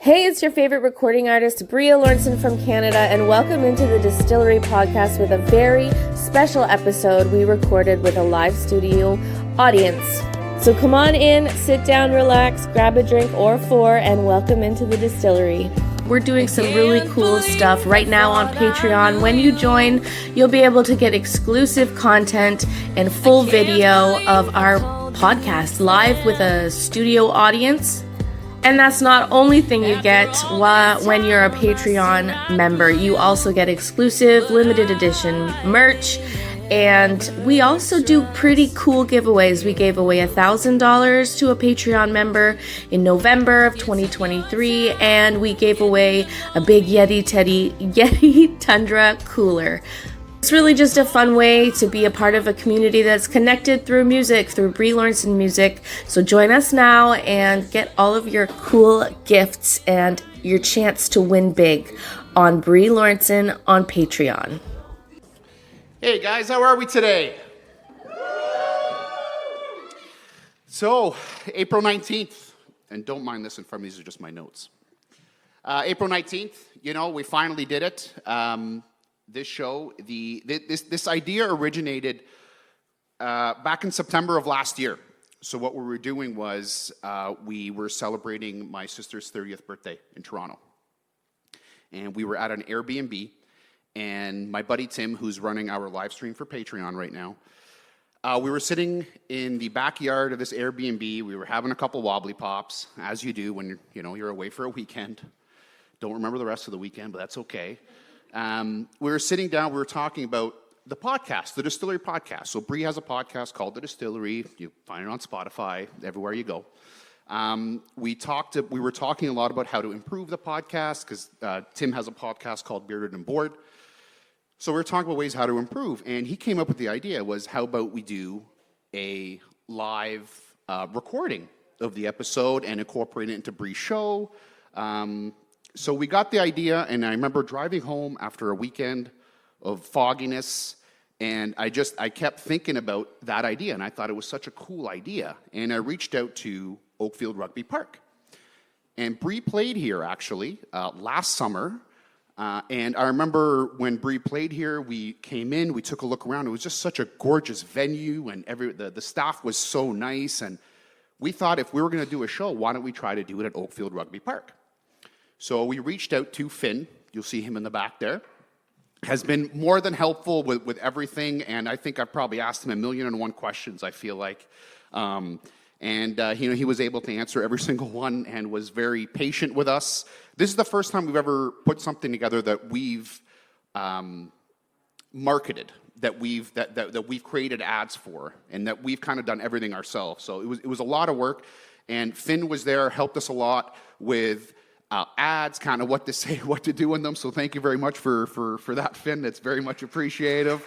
Hey, it's your favorite recording artist, Bria Lawrenson from Canada, and welcome into the Distillery Podcast with a very special episode we recorded with a live studio audience. So come on in, sit down, relax, grab a drink or four, and welcome into the Distillery. We're doing some really cool stuff right now on Patreon. When you join, you'll be able to get exclusive content and full video of our podcast live with a studio audience. And that's not only thing you get when you're a Patreon member. You also get exclusive limited edition merch. And we also do pretty cool giveaways. We gave away $1,000 to a Patreon member in November of 2023. And we gave away a big Yeti Tundra cooler. It's really just a fun way to be a part of a community that's connected through music, through Brie Lawrenson music. So join us now and get all of your cool gifts and your chance to win big on Brie Lawrenson on Patreon. Hey guys, how are we today? So, April 19th, and don't mind this in front of me, these are just my notes. April 19th, we finally did it. This show, this idea originated back in September of last year. So what we were doing was we were celebrating my sister's 30th birthday in Toronto. And we were at an Airbnb, and my buddy Tim, who's running our live stream for Patreon right now, we were sitting in the backyard of this Airbnb. We were having a couple wobbly pops, as you do when you're away for a weekend. Don't remember the rest of the weekend, but that's okay. We were sitting down, we were talking about the podcast, the Distillery Podcast. So Brie has a podcast called The Distillery. You find it on Spotify, everywhere you go. We were talking a lot about how to improve the podcast, because Tim has a podcast called Bearded and Bored. So we were talking about ways how to improve, and he came up with the idea was, how about we do a live recording of the episode and incorporate it into Brie's show. So we got the idea, and I remember driving home after a weekend of fogginess, and I kept thinking about that idea, and I thought it was such a cool idea. And I reached out to Oakfield Rugby Park. And Brie played here, actually, last summer. And I remember when Brie played here, we came in, we took a look around. It was just such a gorgeous venue, and the staff was so nice. And we thought, if we were going to do a show, why don't we try to do it at Oakfield Rugby Park? So we reached out to Finn. You'll see him in the back there. Has been more than helpful with everything, and I think I've probably asked him 1,000,001 questions, I feel like. He was able to answer every single one and was very patient with us. This is the first time we've ever put something together that we've marketed, that we've created ads for, and that we've kind of done everything ourselves. So it was a lot of work, and Finn was there, helped us a lot with ads, kind of what to say, what to do in them. So thank you very much for that, Finn. That's very much appreciative.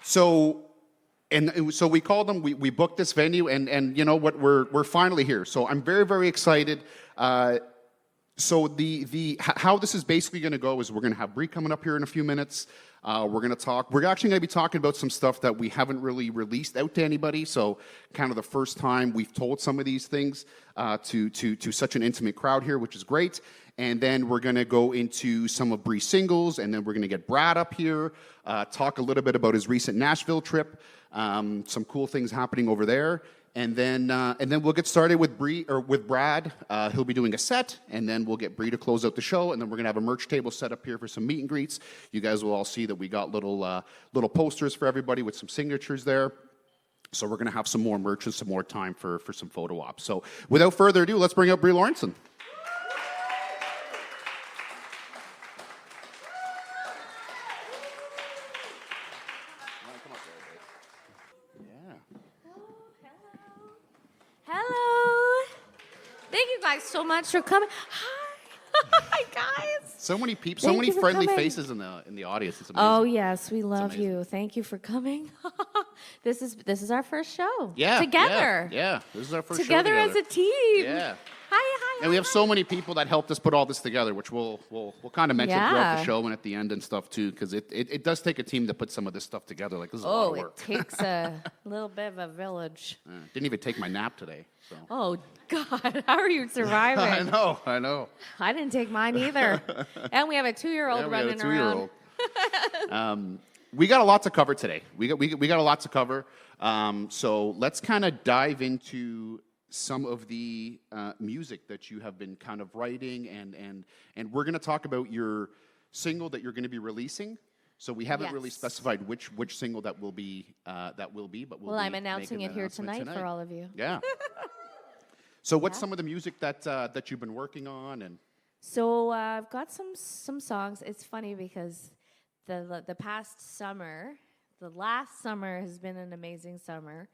So we called them. We booked this venue, and you know what? We're finally here. So I'm very, very excited. So how this is basically going to go is we're going to have Brie coming up here in a few minutes. We're going to talk. We're actually going to be talking about some stuff that we haven't really released out to anybody. So kind of the first time we've told some of these things to such an intimate crowd here, which is great. And then we're going to go into some of Brie's singles, and then we're going to get Brad up here, talk a little bit about his recent Nashville trip, some cool things happening over there. And then we'll get started with Brad. He'll be doing a set, and then we'll get Brie to close out the show, and then we're gonna have a merch table set up here for some meet and greets. You guys will all see that we got little posters for everybody with some signatures there. So we're gonna have some more merch and some more time for some photo ops. So without further ado, let's bring up Brie Lawrenson. So much for coming. Hi guys. So many people, so many friendly faces in the audience. It's amazing. Oh yes, we love you. Thank you for coming. This is our first show. Yeah, together. Yeah, this is our first together show together as a team. Yeah. Hi. And we have so many people that helped us put all this together, which we'll kind of mention throughout the show and at the end and stuff too, because it does take a team to put some of this stuff together. Like, this is a lot of work. It takes a little bit of a village. Didn't even take my nap today. So. Oh, God. How are you surviving? I know. I didn't take mine either. And we have a 2-year-old running around. We got a lot to cover today. We got a lot to cover. So let's kind of dive into some of the music that you have been kind of writing, and we're going to talk about your single that you're going to be releasing. So we haven't really specified which single that will be, but I'm announcing it here tonight for all of you. Yeah. So what's some of the music that you've been working on? And so I've got some songs. It's funny because the past summer, the last summer has been an amazing summer.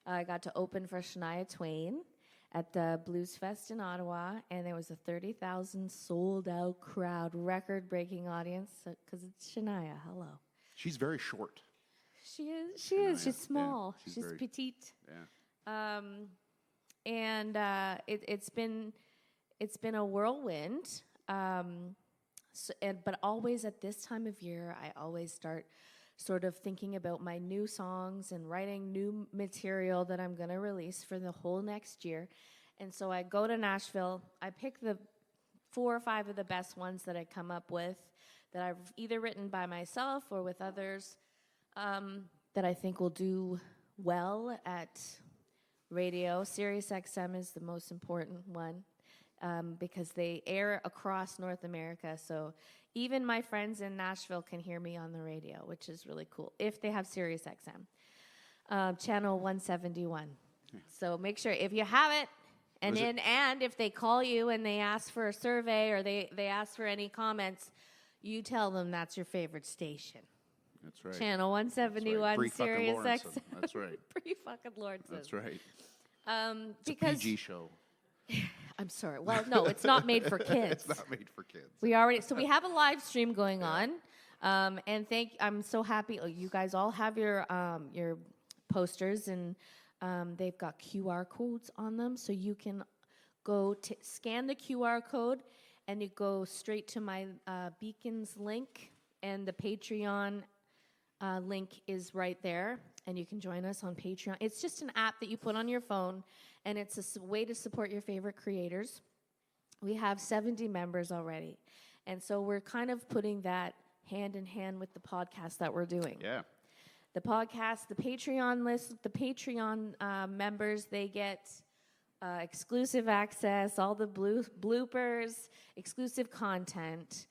I got to open for Shania Twain at the Blues Fest in Ottawa, and there was a 30,000 sold-out crowd, record-breaking audience, because it's Shania. Hello. She's very short. She is. She's small. Yeah, she's petite. Yeah. It's been a whirlwind. But always at this time of year, I always start sort of thinking about my new songs and writing new material that I'm going to release for the whole next year. And so I go to Nashville. I pick the 4 or 5 of the best ones that I come up with that I've either written by myself or with others that I think will do well at radio. Sirius XM is the most important one. Because they air across North America. So even my friends in Nashville can hear me on the radio, which is really cool, if they have Sirius XM. Channel 171. So make sure, if you have it, and if they call you and they ask for a survey or they ask for any comments, you tell them that's your favorite station. That's right. Channel 171, right. Sirius XM. That's right. Pre-fucking Lordson. That's right. It's a PG show. I'm sorry. Well, no, it's not made for kids. It's not made for kids. We have a live stream going on, and I'm so happy. You guys all have your posters, and they've got QR codes on them, so you can go scan the QR code, and you go straight to my Beacons link, and the Patreon link is right there, and you can join us on Patreon. It's just an app that you put on your phone, and it's a way to support your favorite creators. We have 70 members already, and so we're kind of putting that hand in hand with the podcast that we're doing. Yeah. The podcast, the Patreon list, the Patreon members, they get exclusive access, all the bloopers, exclusive content.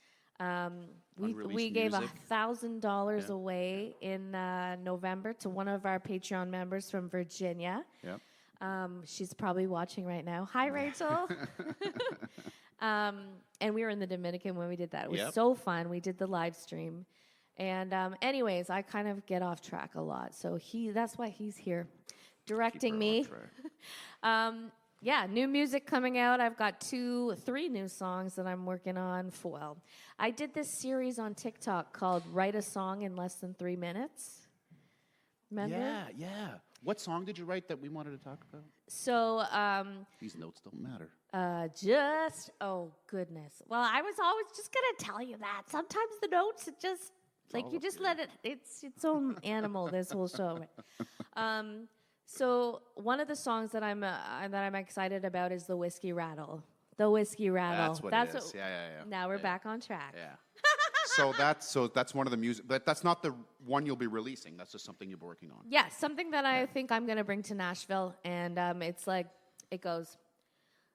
We gave $1,000 away in November to one of our Patreon members from Virginia. Yep. She's probably watching right now. Hi, Rachel. And we were in the Dominican when we did that. It was so fun. We did the live stream. And anyways, I kind of get off track a lot. So that's why he's here directing me. New music coming out. I've got 3 new songs that I'm working on. I did this series on TikTok called Write a Song in Less Than 3 Minutes. Remember? Yeah. What song did you write that we wanted to talk about? So, these notes don't matter. Oh, goodness. Well, I was always just going to tell you that. Sometimes the notes, you just let it, it's its own animal, this whole show. So one of the songs that I'm excited about is the Whiskey Rattle. The Whiskey Rattle. That's what it is. Yeah. Now we're back on track. Yeah. So that's one of the music, but that's not the one you'll be releasing. That's just something you'll be working on. Yeah, something that I think I'm going to bring to Nashville, and it goes,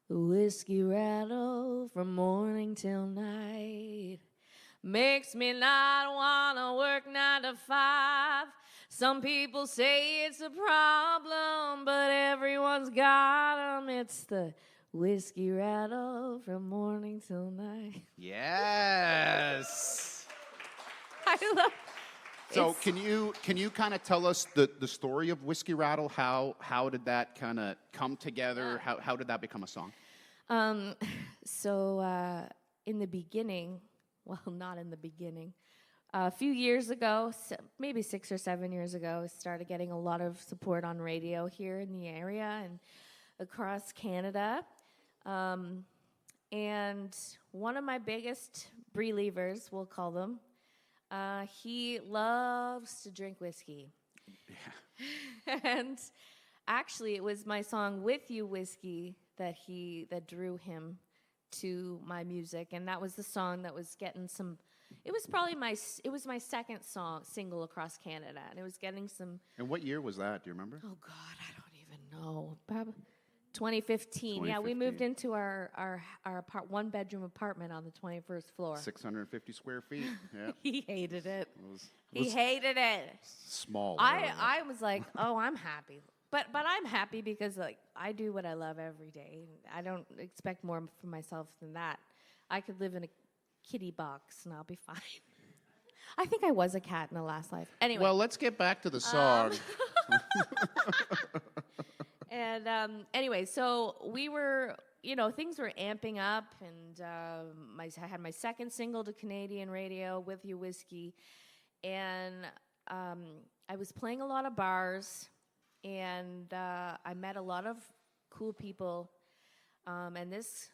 whiskey rattle from morning till night, makes me not want to work 9 to 5. Some people say it's a problem, but everyone's got 'em. It's the whiskey rattle from morning till night. Yes. I love. So can you kind of tell us the story of Whiskey Rattle? How did that kind of come together? How did that become a song? In the beginning, well, not in the beginning. A few years ago, maybe 6 or 7 years ago, I started getting a lot of support on radio here in the area and across Canada. And one of my biggest believers, we'll call them, he loves to drink whiskey. Yeah. And actually, it was my song "With You, Whiskey" that drew him to my music, and that was the song that was getting some. It was my second single across Canada, and it was getting some. And what year was that? Do you remember? Oh God, I don't even know. 2015. Yeah, we moved into our one-bedroom apartment on the 21st floor. 650 square feet. Yeah. He hated it. He hated it. Small. I was like, oh, I'm happy. But I'm happy because like I do what I love every day. I don't expect more from myself than that. I could live in a kitty box and I'll be fine. I think I was a cat in a last life. Anyway. Well, let's get back to the song. And anyway, so we were, things were amping up, and I had my second single to Canadian radio, "With You, Whiskey," and I was playing a lot of bars, and I met a lot of cool people, and this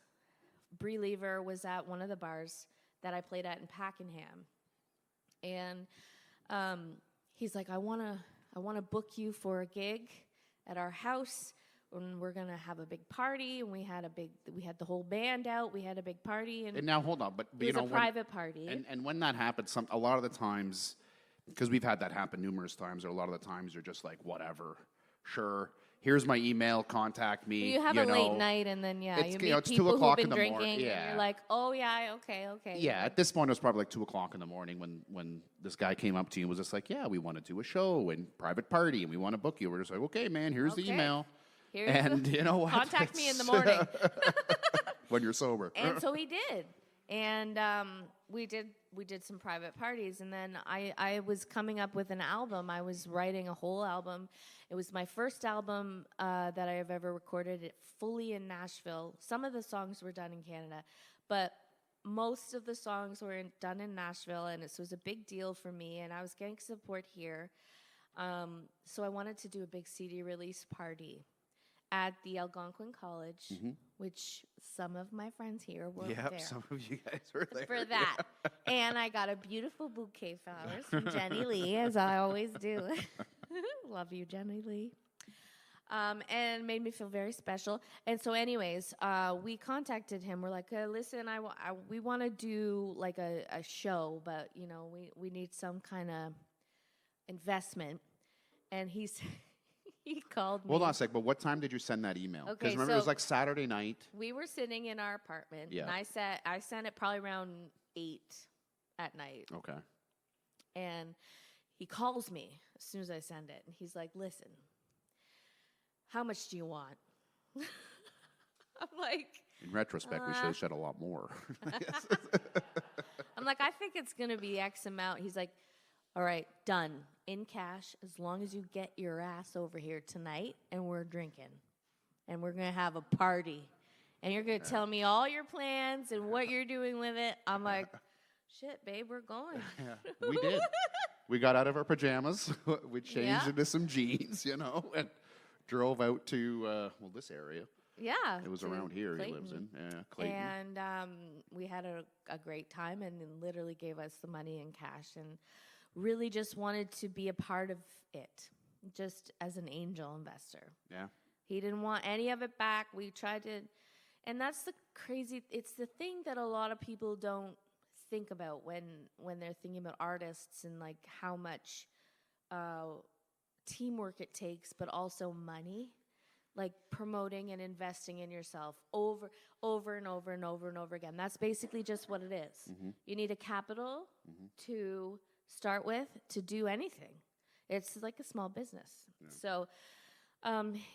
believer was at one of the bars that I played at in Pakenham, and he's like, I wanna book you for a gig at our house, and we're gonna have a big party. And we had the whole band out. We had a big party, and now hold on, but it was a private party. And when that happens, a lot of the times, because we've had that happen numerous times, or a lot of the times you're just like, whatever, sure. Here's my email. Contact me. You have a late night, and then you meet it's people 2 o'clock who've been in the drinking, morning. Yeah. and you're like, oh yeah, okay. Yeah, at this point it was probably like 2 o'clock in the morning when this guy came up to you and was just like, yeah, we want to do a show and private party and we want to book you. We're just like, okay, man, here's the email. You know what? Contact me in the morning. When you're sober. And so he did. And we did some private parties, and then I was coming up with an album. I was writing a whole album. It was my first album that I have ever recorded it fully in Nashville. Some of the songs were done in Canada, but most of the songs were done in Nashville, and this was a big deal for me, and I was getting support here. So I wanted to do a big CD release party at the Algonquin College, which some of my friends here were there. Yep, some of you guys were there. For that. And I got a beautiful bouquet of flowers from Jenny Lee, as I always do. Love you, Jenny Lee. And made me feel very special. And so anyways, we contacted him. We're like, listen, we want to do like a show, but, we need some kind of investment. And he called me. Hold on a sec, but what time did you send that email? Because remember, it was like Saturday night. We were sitting in our apartment, yeah. And I sent it probably around 8 at night. Okay. And he calls me as soon as I send it, and he's like, listen, how much do you want? I'm like... In retrospect, we should have said a lot more. I'm like, I think it's going to be X amount. He's like, all right, done. In cash, as long as you get your ass over here tonight and we're drinking. And we're going to have a party. And you're going to tell me all your plans and what you're doing with it. I'm like, shit, babe, we're going. Yeah, we did. We got out of our pajamas. We changed into some jeans, and drove out to, this area. Yeah. It was around here Clayton. He lives in. Yeah, Clayton. And we had a great time, and literally gave us the money in cash, and really just wanted to be a part of it, just as an angel investor. Yeah. He didn't want any of it back. We tried to, and that's it's the thing that a lot of people don't think about when they're thinking about artists, and like how much teamwork it takes, but also money. Like promoting and investing in yourself over and over and over and over again. That's basically just what it is. Mm-hmm. You need a capital to start with to do anything. It's like a small business. Yeah. So,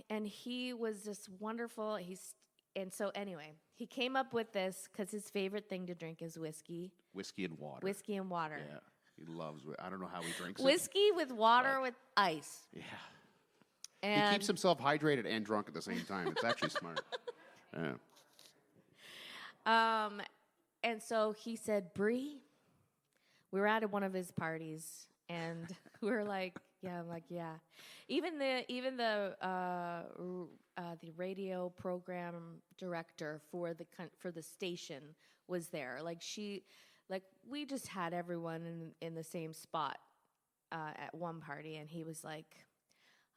and he was just wonderful. So anyway, he came up with this because his favorite thing to drink is whiskey. Whiskey and water. Whiskey and water. Yeah, he loves. I don't know how he drinks whiskey with water with ice. Yeah. And he keeps himself hydrated and drunk at the same time. It's actually smart. Yeah. And so he said, Bree, we were at one of his parties, and we were like, I'm like, yeah. Even the radio program director for the station was there. Like we just had everyone in the same spot at one party, and he was like,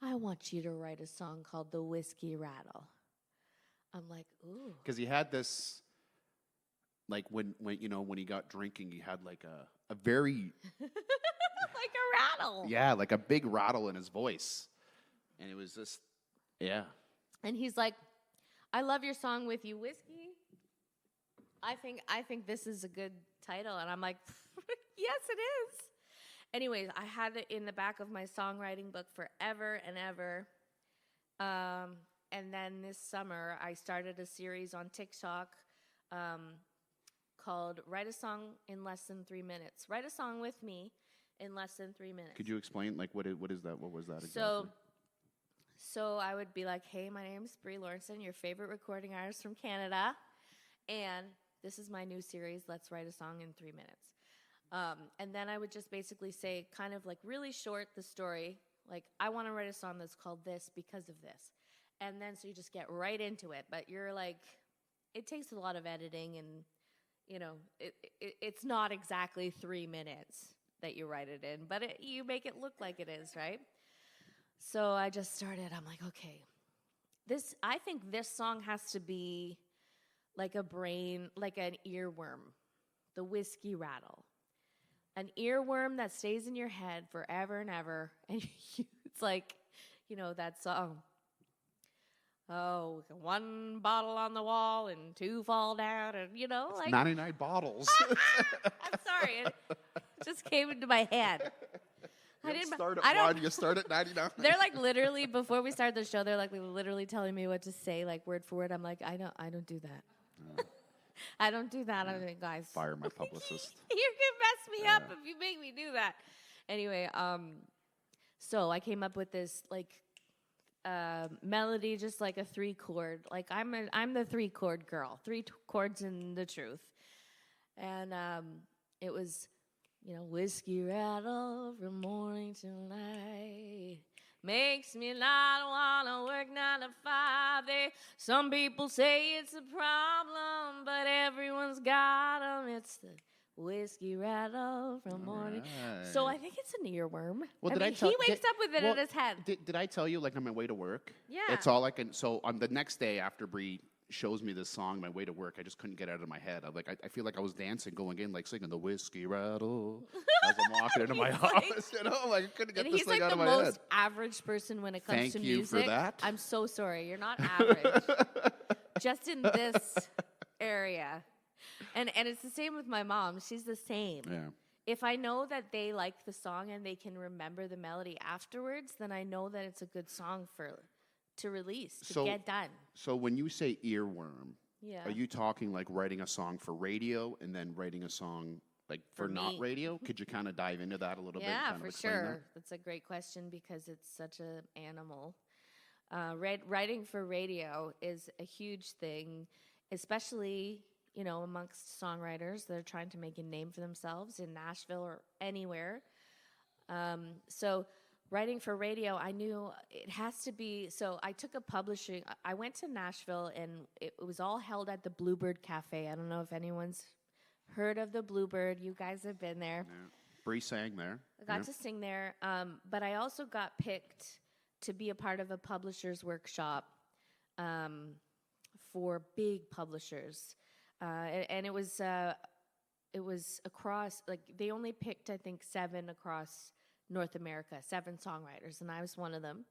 I want you to write a song called The Whiskey Rattle. I'm like, ooh. Because he had this, like when he got drinking, he had like a very like a rattle. Yeah, like a big rattle in his voice. And it was just, yeah. And he's like, I love your song With You Whiskey. I think this is a good title. And I'm like, yes, it is. Anyways, I had it in the back of my songwriting book forever and ever. And then this summer, I started a series on TikTok called Write a Song in Less Than 3 Minutes. Write a song with me in less than 3 minutes. Could you explain, like, what is that? What was that exactly? So I would be like, hey, my name's Brie Lawrenson, your favorite recording artist from Canada. And this is my new series, Let's Write a Song in 3 minutes. And then I would just basically say, kind of like really short, the story. Like, I want to write a song that's called this because of this. And then so you just get right into it. But you're like, it takes a lot of editing, and, it's not exactly 3 minutes that you write it in, but you make it look like it is, right? So I just started. I'm like, okay, I think this song has to be like an earworm, the whiskey rattle. An earworm that stays in your head forever and ever. And it's like, that song. Oh, one bottle on the wall and two fall down, and It's like 99 bottles. I'm sorry, it just came into my head. You start at 1, you start at 99. They're like literally before we started the show, they're like literally telling me what to say, like word for word. I'm like, I don't do that. I don't do that. I'm like, guys, Fire my publicist. You can mess me up if you make me do that. Anyway, so I came up with this like melody, just like a 3-chord. Like I'm the 3-chord girl, 3 chords in the truth, and it was, whiskey rattle from morning till night. Makes me not want to work 9 to 5. Some people say it's a problem, but everyone's got 'em. It's the whiskey rattle from morning. Right. So I think it's an earworm. Well, he wakes up with it in his head. Did I tell you, like, on my way to work? Yeah. It's all I can. So on the next day after Brie shows me this song, my way to work, I just couldn't get it out of my head. I feel like I was dancing going in, like singing the whiskey rattle as I'm walking into my house. I couldn't get this thing out of my head. He's like the most average person when it comes to music. Thank you for that. I'm so sorry. You're not average. Just in this area. And it's the same with my mom. She's the same. Yeah. If I know that they like the song and they can remember the melody afterwards, then I know that it's a good song to release, to get done. So when you say earworm, Yeah. are you talking like writing a song for radio and then writing a song like for not me. radio? Could you kind of dive into that a little bit? Yeah, kind of for explain sure. that? That's a great question because it's such an animal. Writing for radio is a huge thing, especially, amongst songwriters that are trying to make a name for themselves in Nashville or anywhere. So writing for radio, I knew it has to be. So I took I went to Nashville, and it was all held at the Bluebird Cafe. I don't know if anyone's heard of the Bluebird. You guys have been there. Yeah. Bree sang there. I got to sing there, but I also got picked to be a part of a publisher's workshop for big publishers, and it was across, like, they only picked, I think, 7 across North America, 7 songwriters, and I was one of them.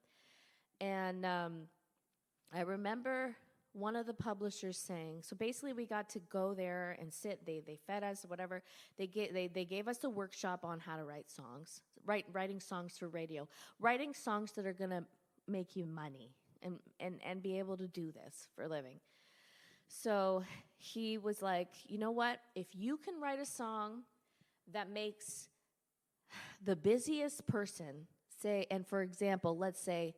And I remember one of the publishers saying, so basically we got to go there and sit. They fed us, whatever. They gave us a workshop on how to write songs, writing songs for radio, writing songs that are gonna make you money and be able to do this for a living. So he was like, you know what? If you can write a song that makes the busiest person say, and for example, let's say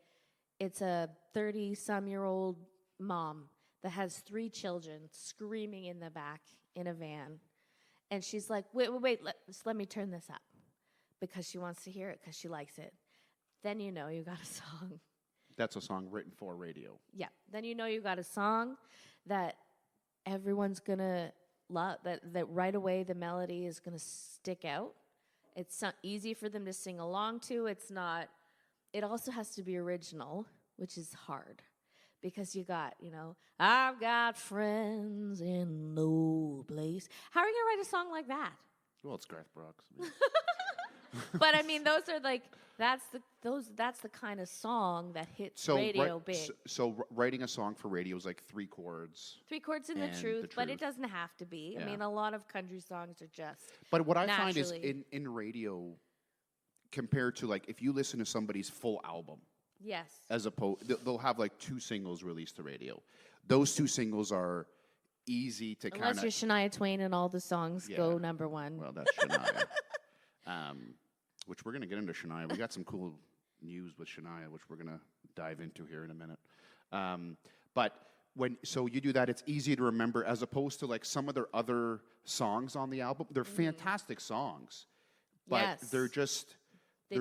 it's a 30-some-year-old mom that has 3 children screaming in the back in a van, and she's like, wait, let me turn this up, because she wants to hear it, because she likes it. then you know you got a song. That's a song written for radio. Yeah, then you know you got a song that everyone's gonna love. That right away the melody is gonna stick out. It's not easy for them to sing along to. It's not. It also has to be original, which is hard. Because you got, I've got friends in no place. How are you going to write a song like that? Well, it's Garth Brooks. But I mean, those are like, that's the kind of song that hits radio big. So writing a song for radio is like 3 chords. 3 chords in the truth, but it doesn't have to be. Yeah. I mean, a lot of country songs are just But what I find is in radio, compared to like if you listen to somebody's full album, yes. As opposed, they'll have like 2 singles released to radio. Those 2 singles are easy to kind of. Unless you're Shania Twain and all the songs go number 1. Well, that's Shania. Which we're going to get into Shania. We got some cool news with Shania, which we're going to dive into here in a minute. But so you do that, it's easy to remember, as opposed to like some of their other songs on the album. They're fantastic songs, but they're just They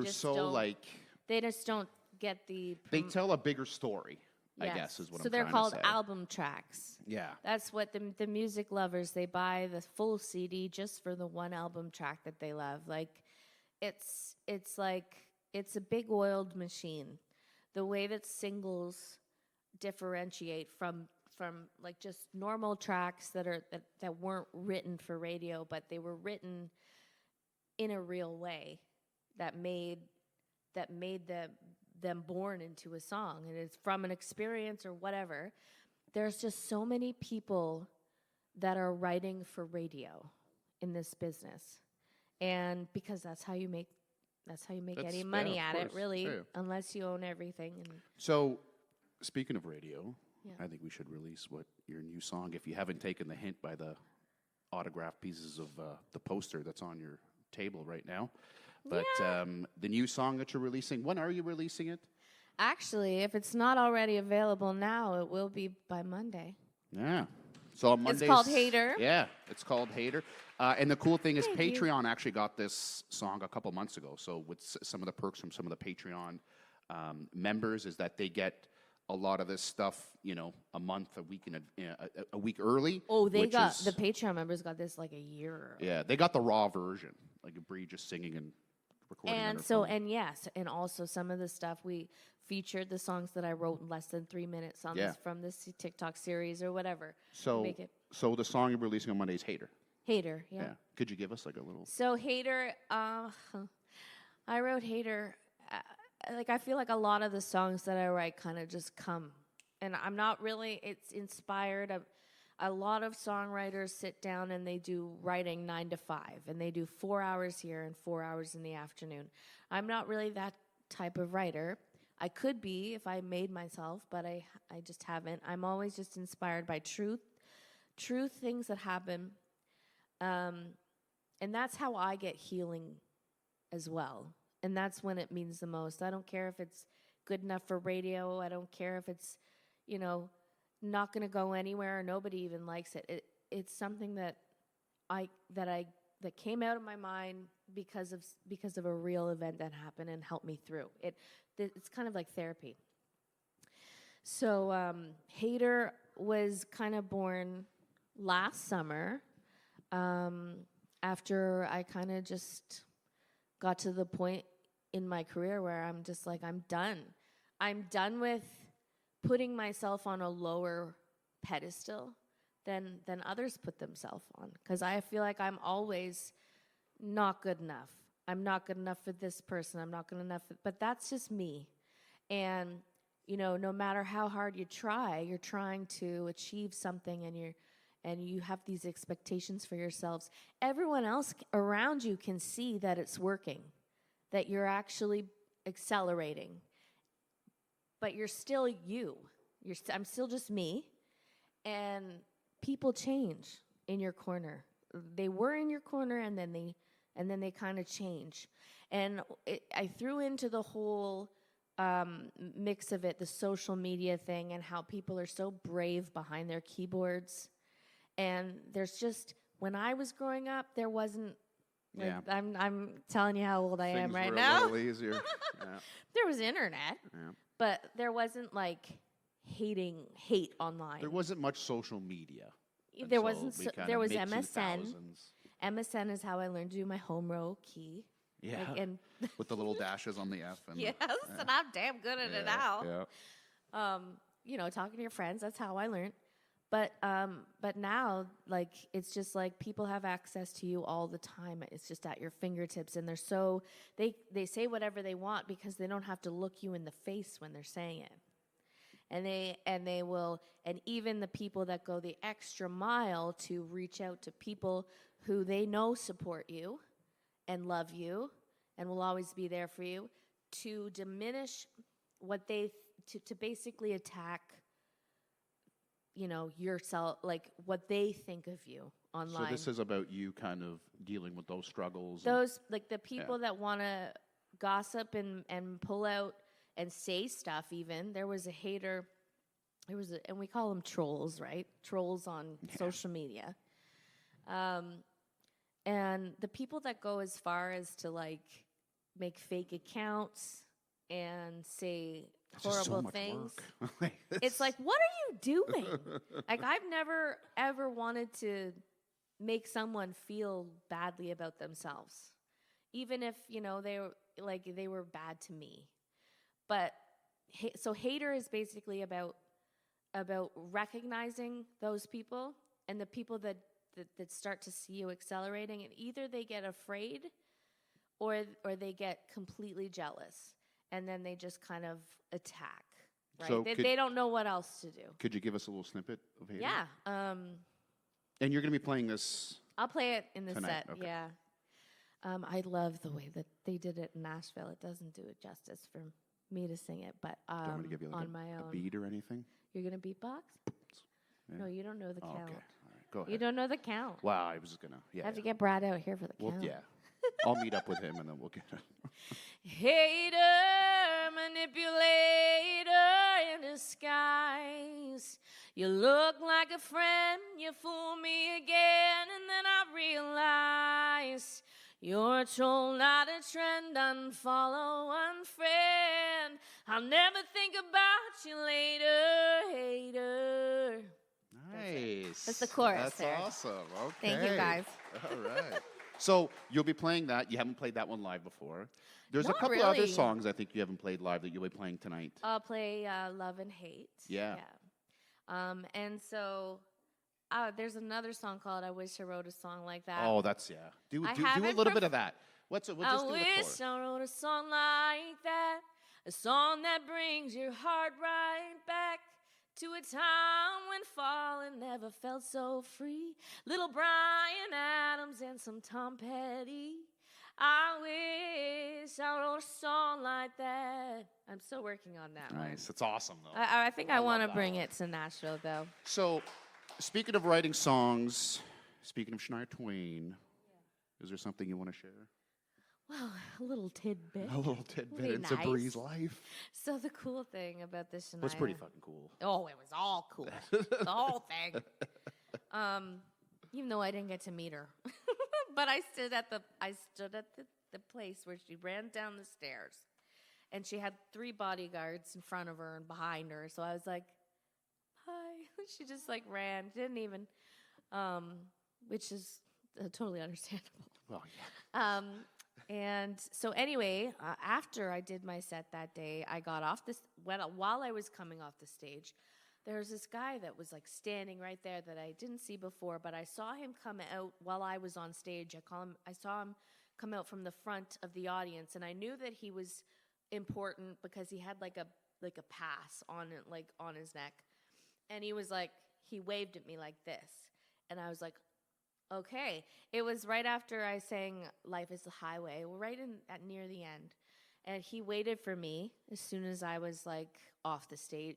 just don't get the... They tell a bigger story, I guess, is what I'm trying to say. So they're called album tracks. Yeah. That's what the music lovers, they buy the full CD just for the one album track that they love. Like, it's a big oiled machine. The way that singles differentiate from like just normal tracks that weren't written for radio, but they were written in a real way that made them born into a song, and it's from an experience or whatever. There's just so many people that are writing for radio in this business, and because that's how you make any money at it, really, unless you own everything. And so, speaking of radio, I think we should release your new song. If you haven't taken the hint by the autographed pieces of the poster that's on your table right now. But the new song that you're releasing, when are you releasing it? Actually, if it's not already available now, it will be by Monday. Yeah. So on Mondays, it's called Hater. Yeah, it's called Hater. And the cool thing is Patreon actually got this song a couple months ago. So with some of the perks from some of the Patreon members is that they get a lot of this stuff, a month, a week a week early. Oh, the Patreon members got this like a year early. Yeah, they got the raw version, like Bree just singing and recording. And also some of the stuff we featured the songs that I wrote in less than 3 minutes on from this TikTok series or whatever. So the song you're releasing on Monday is Hater. Hater, yeah. Could you give us like a little? So Hater, I wrote Hater. I feel like a lot of the songs that I write kind of just come. And I'm not really, it's inspired. A lot of songwriters sit down and they do writing 9 to 5. And they do 4 hours here and 4 hours in the afternoon. I'm not really that type of writer. I could be if I made myself, but I just haven't. I'm always just inspired by truth things that happen. And that's how I get healing as well. And that's when it means the most. I don't care if it's good enough for radio. I don't care if it's, not going to go anywhere or nobody even likes it. It's something that came out of my mind because of a real event that happened and helped me through. It's kind of like therapy. So Hater was kind of born last summer after I kind of just got to the point in my career where I'm just like, I'm done. I'm done with putting myself on a lower pedestal than others put themselves on. Because I feel like I'm always not good enough. I'm not good enough for this person. I'm not good enough but that's just me. And, no matter how hard you try, you're trying to achieve something and you have these expectations for yourselves. Everyone else around you can see that it's working, that you're actually accelerating. But you're still you. I'm still just me. And people change in your corner. They were in your corner and then they kind of change. And I threw into the whole mix of it, the social media thing and how people are so brave behind their keyboards. And there's just, when I was growing up, there wasn't Yeah. Like, I'm telling you how old I am Things right were now. a little easier. Yeah. There was internet, Yeah. but there wasn't like hate online. There wasn't much social media. There until wasn't. we kinda There was mid-2000s. MSN. MSN is how I learned to do my home row key. Yeah. Like, and With the little dashes on the F. And yes, and I'm damn good at it now. Yeah. You know, talking to your friends. That's how I learned. But now, like, it's just like people have access to you all the time. It's just at your fingertips, and they say whatever they want because they don't have to look you in the face when they're saying it. And they will, and even the people that go the extra mile to reach out to people who they know support you and love you and will always be there for you, to diminish what to basically attack, you know, yourself, like what they think of you online. So this is about you kind of dealing with those struggles. Those, like the people that want to gossip and pull out and say stuff even. There was a hater, and we call them trolls, right? Trolls on social media. And the people that go as far as to like make fake accounts and say horrible things. It's like, what are you doing? Like, I've never ever wanted to make someone feel badly about themselves, even if, you know, they were bad to me. But so hater is basically about recognizing those people and the people that start to see you accelerating, and either they get afraid or they get completely jealous, and then they just kind of attack. Right? So They don't know what else to do. Could you give us a little snippet of hater? Yeah. And you're going to be playing this. I'll play it in the tonight. set. Okay. Yeah. I love the way that they did it in Nashville. It doesn't do it justice for me to sing it, but Do you want me to give you like on my a own. beat or anything? You're gonna beatbox? Yeah. No, you don't know the Oh, count. okay. All right. Go ahead. You don't know the count. Wow, I was just going to. Yeah. I have to get Brad out here for the count. Well, yeah. I'll meet up with him and then we'll get it. Hater, manipulator in disguise. You look like a friend, you fool me again, and then I realize you're a troll, not a trend. Unfollow, unfriend. I'll never think about you later, hater. Nice. That's the chorus That's there. awesome. Okay. Thank you, guys. All right. So you'll be playing that. You haven't played that one live before. There's Not a couple other really. songs I think you haven't played live that you'll be playing tonight. I'll play Love and Hate. Yeah. And so there's another song called I Wish I Wrote a Song Like That. Oh, that's, yeah. Do a haven't little bit of that. We'll just I do the wish chorus. I wrote a song like that, a song that brings your heart right back to a time when falling never felt so free. Little Bryan Adams and some Tom Petty. I wish I wrote a song like that. I'm still working on that one. Nice. It's awesome, though. I think I want love to that bring one. it to Nashville, though. So, speaking of writing songs, speaking of Shania Twain, is there something you want to share? Well, a little tidbit. A little tidbit Really into nice. Bree's life. So the cool thing about this Shania... Well, it's pretty fucking cool. Oh, it was all cool. The whole thing. Even though I didn't get to meet her. But I stood at the place where she ran down the stairs. And she had 3 bodyguards in front of her and behind her. So I was like, hi. She just like ran. Didn't even, which is totally understandable. Well, yeah. And so anyway, after I did my set that day, I got off this, while I was coming off the stage, there was this guy that was like standing right there that I didn't see before, but I saw him come out while I was on stage. I saw him come out from the front of the audience, and I knew that he was important because he had like a pass on it, like on his neck. And he was like, he waved at me like this. And I was like, okay. It was right after I sang Life is the Highway, right near the end. And he waited for me as soon as I was like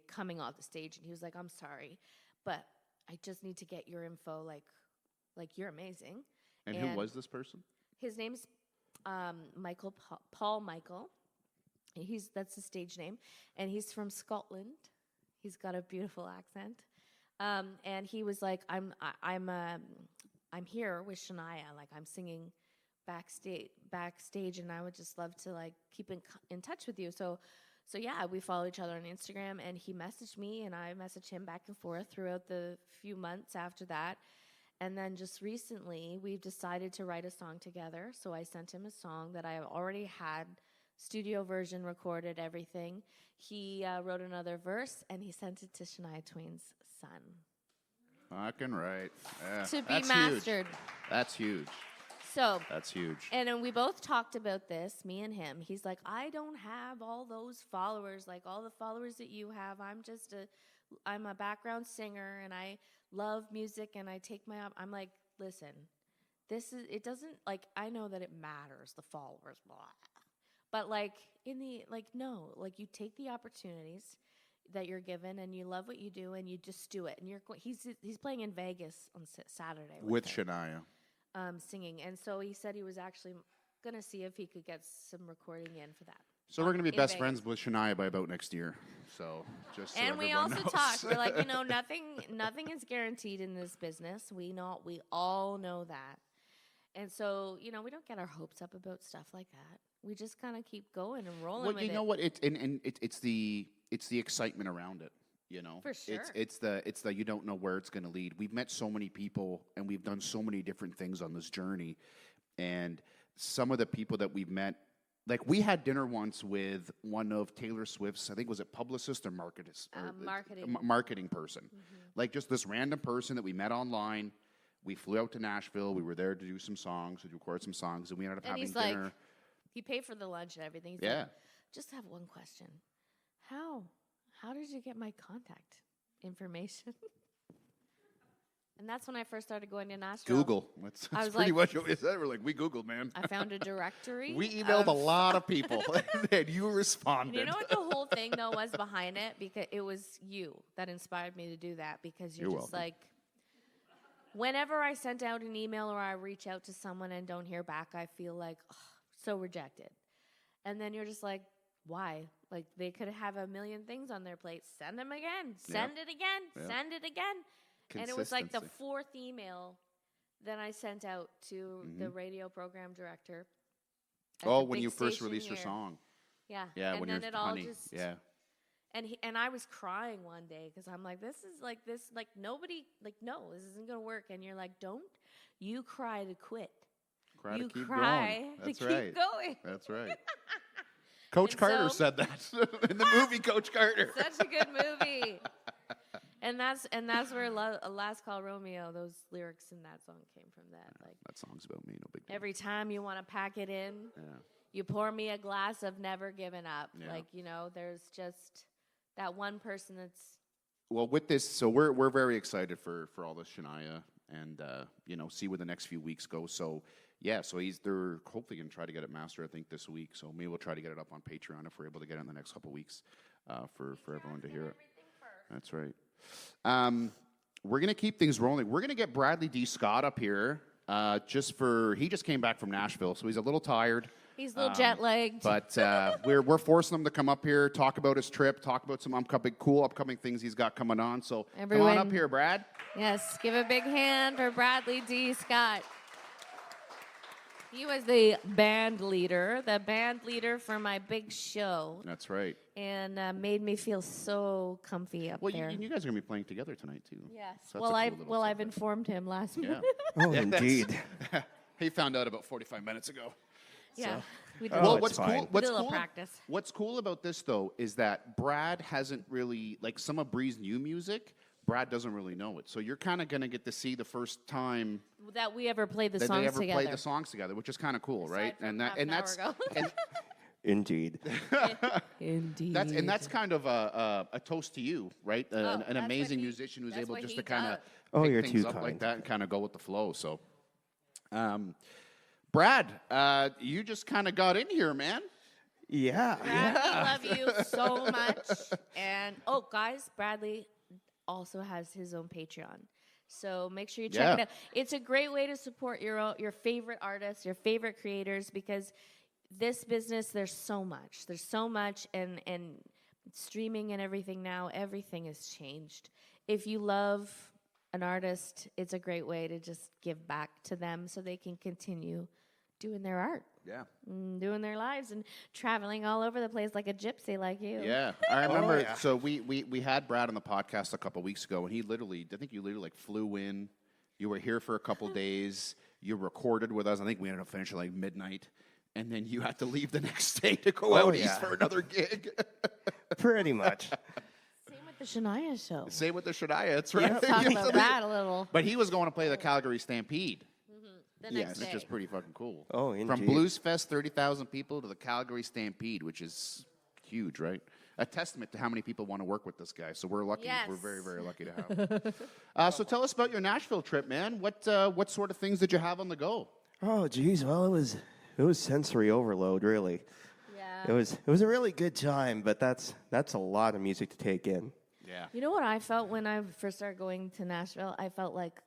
coming off the stage. And he was like, I'm sorry, but I just need to get your info. Like you're amazing. And who was this person? His name's Paul Michael. That's his stage name. And he's from Scotland. He's got a beautiful accent. And he was like, I'm here with Shania. Like, I'm singing backstage, and I would just love to like keep in touch with you. So yeah, we follow each other on Instagram, and he messaged me, and I messaged him back and forth throughout the few months after that. And then just recently, we've decided to write a song together. So I sent him a song that I already had studio version recorded, everything. He wrote another verse, and he sent it to Shania Twain's son. Fucking right. Yeah, To be that's mastered. Huge. That's huge. So That's huge. And then we both talked about this, me and him. He's like, I don't have all those followers, like all the followers that you have. I'm a background singer, and I love music, and I take I'm like, listen, it doesn't, like, I know that it matters, the followers, blah. But like no, like you take the opportunities that you're given, and you love what you do, and you just do it. And he's playing in Vegas on Saturday with Shania. Singing. And so he said he was actually going to see if he could get some recording in for that. So we're going to be best friends with Shania by about next year. So just so and we also talked. We're like, nothing is guaranteed in this business. We all know that. And so, we don't get our hopes up about stuff like that. We just kind of keep going and rolling with it. Well, you know what? It's the excitement around it. For sure. It's the you don't know where it's going to lead. We've met so many people, and we've done so many different things on this journey. And some of the people that we've met, like we had dinner once with one of Taylor Swift's, I think was it publicist or marketing person, like just this random person that we met online. We flew out to Nashville. We were there to do some songs, to record some songs, and we ended up having dinner. Like, he paid for the lunch and everything. He's yeah. Like, just have one question. How did you get my contact information? And that's when I first started going to Nashville. Google. That's pretty much what we said. We're like, we Googled, man. I found a directory. We emailed a lot of people, and you responded. You know what the whole thing, though, was behind it? Because it was you that inspired me to do that, because you're just welcome. Like, whenever I sent out an email or I reach out to someone and don't hear back, I feel like, so rejected. And then you're just like, why? Like, they could have a million things on their plate. Send them again. Send it again. Send it again. And it was like the fourth email that I sent out to the radio program director. Oh, when you first released your song. Yeah. Yeah, and when then you're it all honey. just... Yeah. And I was crying one day because I'm like, this, nobody, like, no, this isn't going to work. And you're like, don't you cry to quit. Cry you to keep cry going. That's to right. keep going. That's right. Coach Carter said that in the movie Coach Carter. Such a good movie. And that's where Last Call Romeo, those lyrics in that song came from. That song's about me, no big deal. Every time you want to pack it in, you pour me a glass of never giving up. Yeah. Like, there's just that one person that's... Well, with this, so we're very excited for all this Shania, and see where the next few weeks go. So yeah, so they're hopefully going to try to get it mastered, I think, this week. So maybe we'll try to get it up on Patreon if we're able to get it in the next couple of weeks for everyone to hear it. That's right. We're going to keep things rolling. We're going to get Bradley D. Scott up here he just came back from Nashville, so he's a little tired. He's a little jet-lagged. But we're forcing him to come up here, talk about his trip, talk about some upcoming things he's got coming on. So Everyone, come on up here, Brad. Yes, give a big hand for Bradley D. Scott. He was the band leader for my big show. That's right. And made me feel so comfy up there. Well, you guys are going to be playing together tonight, too. Yes. So I've informed him last week. Oh, indeed. He found out about 45 minutes ago. Yeah. So. We did. Well, Practice. What's cool about this, though, is that Brad hasn't really, like some of Bree's new music, Brad doesn't really know it. So you're kind of going to get to see the first time that we ever played the songs together. Played the songs together, which is kind of cool, right? That's Indeed. Indeed. That's kind of a toast to you, right? An amazing musician who's able just to kind of pick things up like that and kind of go with the flow. So, Brad, you just kind of got in here, man. Yeah. Brad, we love you so much. And guys, Bradley also has his own Patreon. So make sure you check it out. It's a great way to support your favorite artists, your favorite creators, because this business, there's so much, and streaming and everything now, everything has changed. If you love an artist, it's a great way to just give back to them so they can continue doing their art, Yeah. doing their lives, and traveling all over the place like a gypsy, like you. Yeah, I remember. yeah. So we had Brad on the podcast a couple weeks ago, and I think you literally like flew in. You were here for a couple days. You recorded with us. I think we ended up finishing like midnight, and then you had to leave the next day to go out east for another gig. Pretty much. Same with the Shania show. Same with the Shania. That's right. Let's talk about that a little. But he was going to play the Calgary Stampede. The next Which day. is pretty fucking cool. Oh, From indeed. Blues Fest, 30,000 people, to the Calgary Stampede, which is huge, right? A testament to how many people want to work with this guy. So we're lucky. Yes. We're very, very lucky to have him. So tell us about your Nashville trip, man. What sort of things did you have on the go? Oh, geez. Well, it was sensory overload, really. Yeah. It was a really good time, but that's a lot of music to take in. Yeah. You know what I felt when I first started going to Nashville? I felt like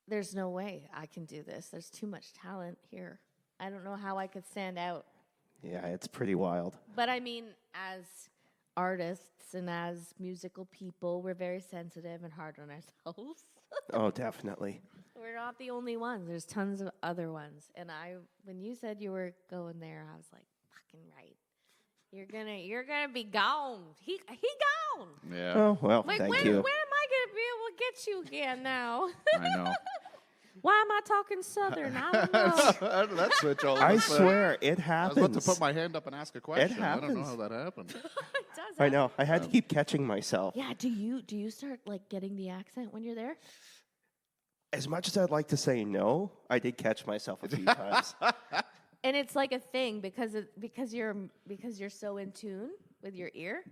there's no way I can do this. There's too much talent here. I don't know how I could stand out. Yeah, it's pretty wild. But I mean, as artists and as musical people, we're very sensitive and hard on ourselves. Oh, definitely. We're not the only ones. There's tons of other ones. And when you said you were going there, I was like, fucking right. You're gonna be gone. He gone. Yeah. Oh, well, Like thank when you. am I gonna be able to get you again now? I know. Why am I talking Southern? I don't know. That switch all I swear, it I was happens. about to put my hand up and ask a question. I don't know happens. how that happened. It does I happen. know. I had to keep catching myself. Yeah. Do you start like getting the accent when you're there? As much as I'd like to say no, I did catch myself a few times. And it's like a thing because you're so in tune with your ear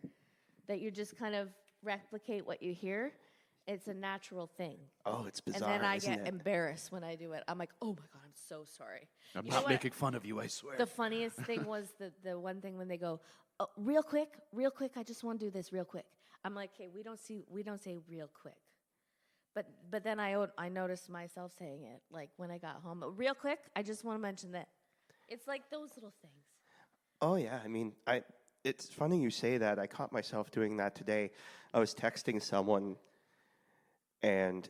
that you just kind of replicate what you hear. It's a natural thing. Oh, it's And bizarre, then I isn't get it? embarrassed when I do it. I'm like, oh my God, I'm so sorry. I'm You know not what? making fun of you, I swear. The funniest thing was the one thing when they go, oh, real quick, I just want to do this real quick. I'm like, hey, we don't say real quick. But then I noticed myself saying it, like when I got home. Real quick, I just want to mention that. It's like those little things. Oh yeah, I mean, it's funny you say that. I caught myself doing that today. I was texting someone, and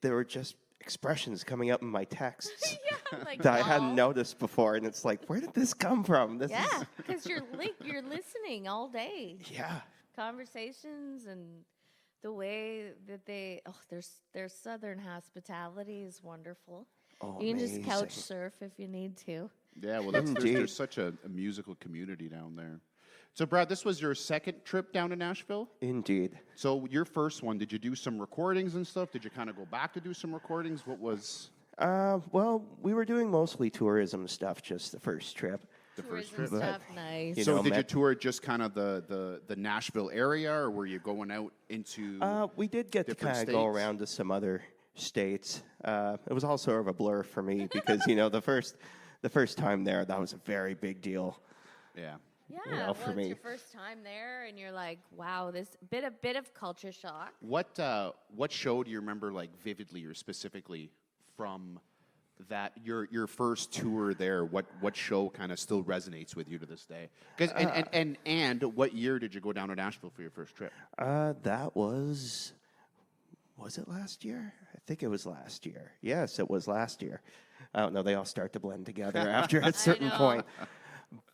there were just expressions coming up in my texts Yeah, like that I hadn't "Aw." noticed before, and it's like, where did this come from? This Yeah, is because you're listening all day. yeah. Conversations and the way that their Southern hospitality is wonderful. Oh, You can just couch amazing. surf if you need to. Yeah, well, Indeed. there's such a musical community down there. So, Brad, this was your second trip down to Nashville? Indeed. So, your first one, did you do some recordings and stuff? Did you kind of go back to do some recordings? What was Well, we were doing mostly tourism stuff just the first trip. the first Tourism trip? stuff, nice. You So, know, did you met- tour just kind of the Nashville area, or were you going out into? We did get to different kind of go states? around to some other states. It was all sort of a blur for me because the first time there, that was a very big deal. Yeah. Yeah, know, for it's me. your first time there, and you're like, wow, this bit of culture shock. What show do you remember like vividly or specifically from that your first tour there? What show kind of still resonates with you to this day? Because and what year did you go down to Nashville for your first trip? That was it last year? I think it was last year. Yes, it was last year. I don't know. They all start to blend together after a certain know. point.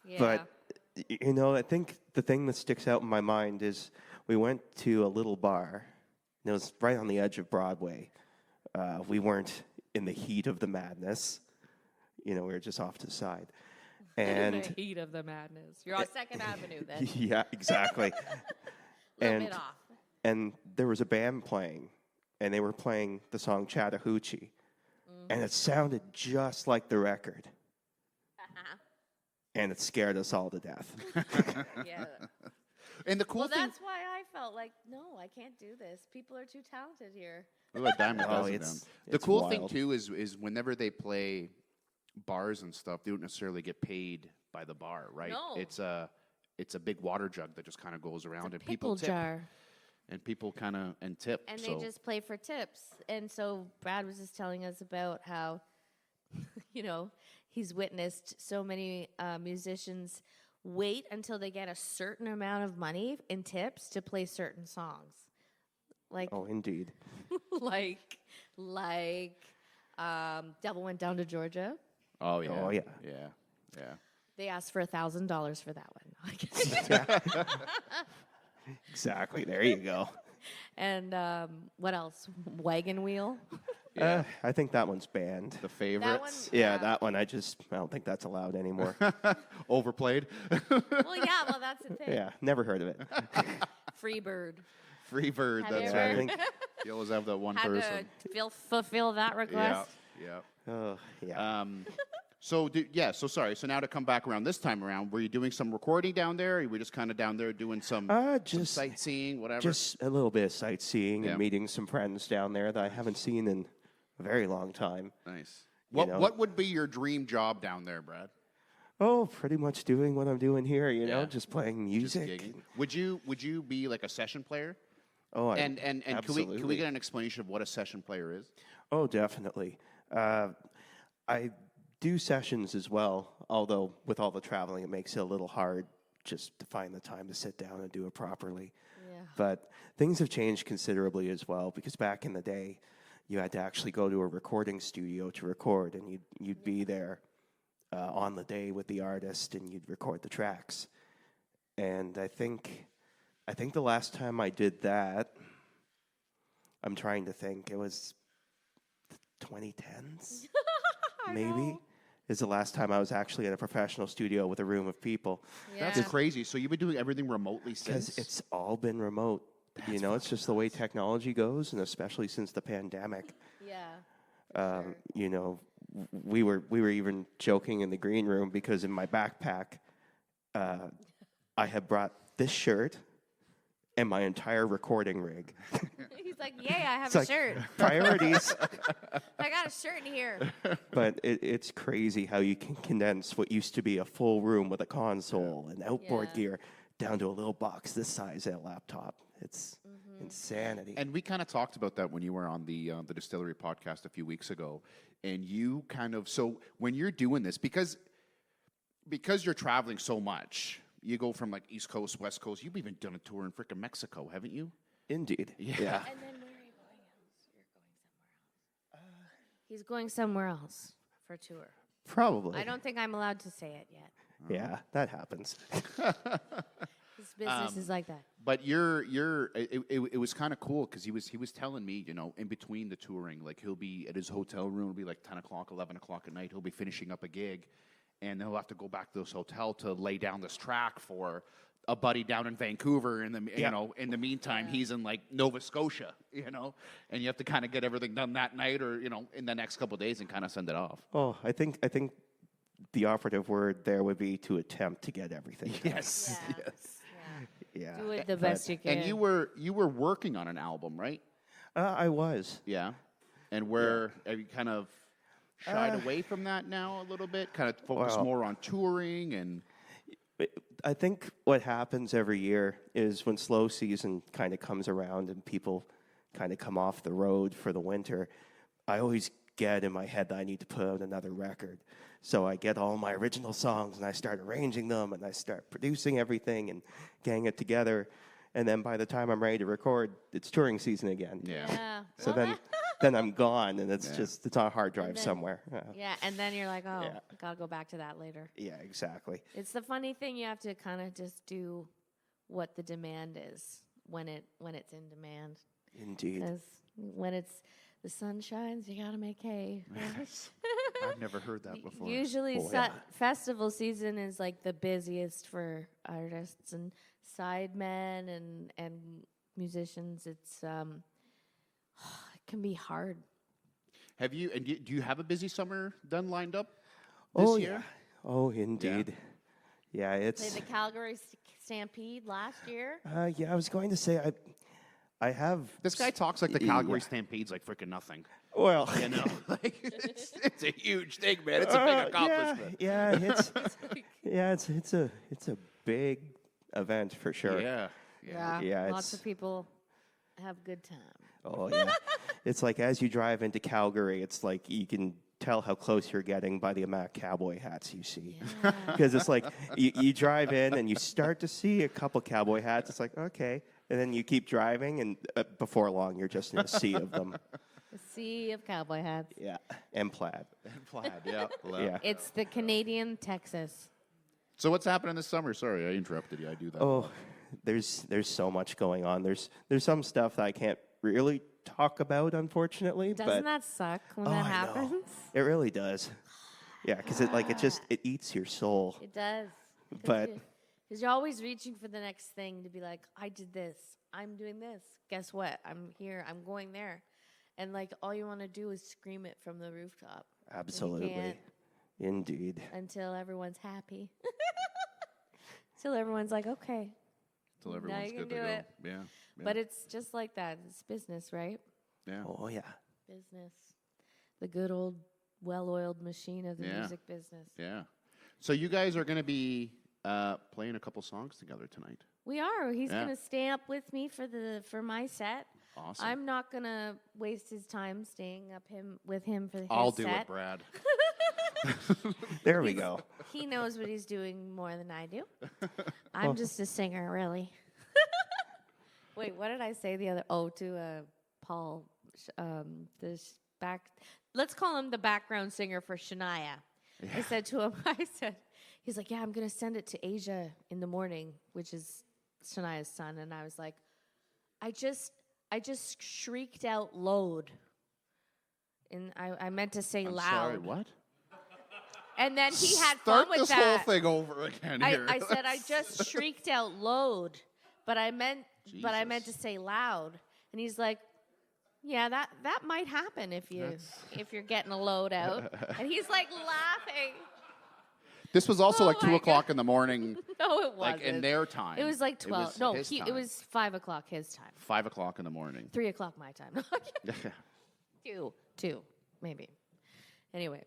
Yeah. But I think the thing that sticks out in my mind is we went to a little bar. And it was right on the edge of Broadway. We weren't in the heat of the madness. We were just off to the side. And the heat of the madness. You're on Second Avenue then. yeah, exactly. A little and bit off. and there was a band playing, and they were playing the song Chattahoochee, and it sounded just like the record, and it scared us all to death. Yeah. And the cool Well, thing, that's why I felt like, no, I can't do this. People are too talented here. Ooh, a dime a Oh, dozen it's- down. The it's cool thing wild. too is whenever they play bars and stuff, they don't necessarily get paid by the bar, right? No. It's a big water jug that just kind of goes around, and Pickle people tip, jar. and people kind of tip. And so. they just play for tips. And so Brad was just telling us about how, he's witnessed so many musicians wait until they get a certain amount of money in tips to play certain songs. Like, Oh, indeed. like, Devil Went Down to Georgia. Oh yeah. Oh, yeah. Yeah. Yeah. They asked for $1,000 for that one. Exactly. There you go. And what else? Wagon wheel. Yeah. I think that one's banned. The favorites. Yeah, that one I don't think that's allowed anymore. Overplayed. Well, yeah. Well, that's the thing. Yeah, never heard of it. Free bird. Free bird. Have you That's ever- I right. think. You always have that one Had person. to fulfill that Yeah. request. Yeah. Oh, yeah. So sorry. So now to come back around this time around, were you doing some recording down there? Or you were just kind of down there doing some Just sightseeing, whatever? Just a little bit of sightseeing Yeah. and meeting some friends down there that I haven't seen in a very long time. Nice. You know. What would be your dream job down there, Brad? Oh, pretty much doing what I'm doing here, Yeah. just playing Just music. gigging. Would you be like a session player? Oh, And can absolutely. we get an explanation of what a session player is? Oh, definitely. I do sessions as well, although with all the traveling, it makes it a little hard just to find the time to sit down and do it properly. Yeah. But things have changed considerably as well, because back in the day, you had to actually go to a recording studio to record, and you'd be there on the day with the artist, and you'd record the tracks. And I think the last time I did that, I'm trying to think, it was the 2010s, maybe, is the last time I was actually in a professional studio with a room of people. Yeah. That's crazy. So you've been doing everything remotely since? Because it's all been remote. It's just the way technology goes, and especially since the pandemic. Yeah. We were even joking in the green room because in my backpack, I had brought this shirt and my entire recording rig. He's like, yay, I have It's a like shirt. priorities. I got a shirt in here. But it's crazy how you can condense what used to be a full room with a console and outboard Yeah. gear down to a little box this size at a laptop. It's insanity. And we kind of talked about that when you were on the Distillery podcast a few weeks ago. And you so when you're doing this, because you're traveling so much, you go from like East Coast, West Coast. You've even done a tour in frickin' Mexico, haven't you? Indeed. Yeah. And then where are you going else? You're going somewhere else. He's going somewhere else for a tour. Probably. I don't think I'm allowed to say it yet. Yeah, that happens. This business is like that. But it was kind of cool because he was telling me, in between the touring, like he'll be at his hotel room, it'll be like 10 o'clock, 11 o'clock at night. He'll be finishing up a gig, and then he'll have to go back to his hotel to lay down this track for a buddy down in Vancouver. And in the meantime, he's in like Nova Scotia, and you have to kind of get everything done that night or in the next couple of days and kind of send it off. Oh, I think the operative word there would be to attempt to get everything done. Yes. Yeah. Yes. Yeah. Do it the best you can. And you were working on an album, right? I was. Yeah. And have you kind of shied away from that now a little bit? Kind of focus more on touring and... I think what happens every year is when slow season kind of comes around and people kind of come off the road for the winter, I always get in my head that I need to put out another record. So I get all my original songs and I start arranging them and I start producing everything and getting it together. And then by the time I'm ready to record, it's touring season again. Yeah. So Well, then I'm gone and it's on a hard drive somewhere. yeah, and then you're like, oh, Yeah. gotta go back to that later. Yeah, exactly. It's the funny thing, you have to kind of just do what the demand is when it's in demand. Indeed. Because when the sun shines, you gotta make hay. right? I've never heard that before. Usually, Oh, yeah. festival season is like the busiest for artists and sidemen and musicians. It's it can be hard. Do you have a busy summer done lined up this year? Yeah. Oh, indeed. Yeah, Played it's... the Calgary Stampede last year. Yeah, I was going to say, I have... This guy talks like the Calgary Stampede's like freaking nothing. Well... Like it's a huge thing, man. It's a big accomplishment. It's a big event for sure. Yeah. Yeah, Lots it's- of people have good time. Oh, yeah. It's like as you drive into Calgary, it's like you can tell how close you're getting by the amount of cowboy hats you see. Because it's like you drive in and you start to see a couple cowboy hats. It's like, okay. And then you keep driving, and before long, you're just in a sea of them. sea of cowboy hats. Yeah, and plaid. And plaid, yeah. Yeah. It's the Canadian Texas. So what's happening this summer? Sorry, I interrupted you. I do that. Oh, there's so much going on. There's some stuff that I can't really talk about, unfortunately. Doesn't that suck when that I know. happens? It really does. Yeah, because it eats your soul. It does. But Because you're always reaching for the next thing to be like, I did this. I'm doing this. Guess what? I'm here. I'm going there. And like all you want to do is scream it from the rooftop. absolutely, can't. indeed. Until everyone's happy. Until everyone's like, okay. Until everyone's you good can to do go. it. Yeah. But it's just like that. It's business, right? Yeah. Oh yeah. Business. The good old well-oiled machine of the Yeah. music business. Yeah. So you guys are going to be playing a couple songs together tonight. We are. He's Yeah. going to stay up with me for my set. Awesome. I'm not going to waste his time staying up with him for his I'll do set. it, Brad. There we go. He knows what he's doing more than I do. I'm just a singer, really. Wait, what did I say the other? Oh, to Paul, let's call him the background singer for Shania. Yeah. I said to him, he's like, yeah, I'm going to send it to Asia in the morning, which is Shania's son. And I was like, I just shrieked out load. And I meant to say I'm loud. sorry, what? And then he had Start fun with this that. whole thing over again here. I said I just shrieked out load, but I meant to Jesus. say loud. And he's like, yeah, that might happen if you're getting a load out. And he's like laughing. This was also Oh like 2 my o'clock in the morning, No, it wasn't. like in their time. It was like 12. It was 5 o'clock his time. 5 o'clock in the morning. 3 o'clock my time. 2, maybe. Anyway,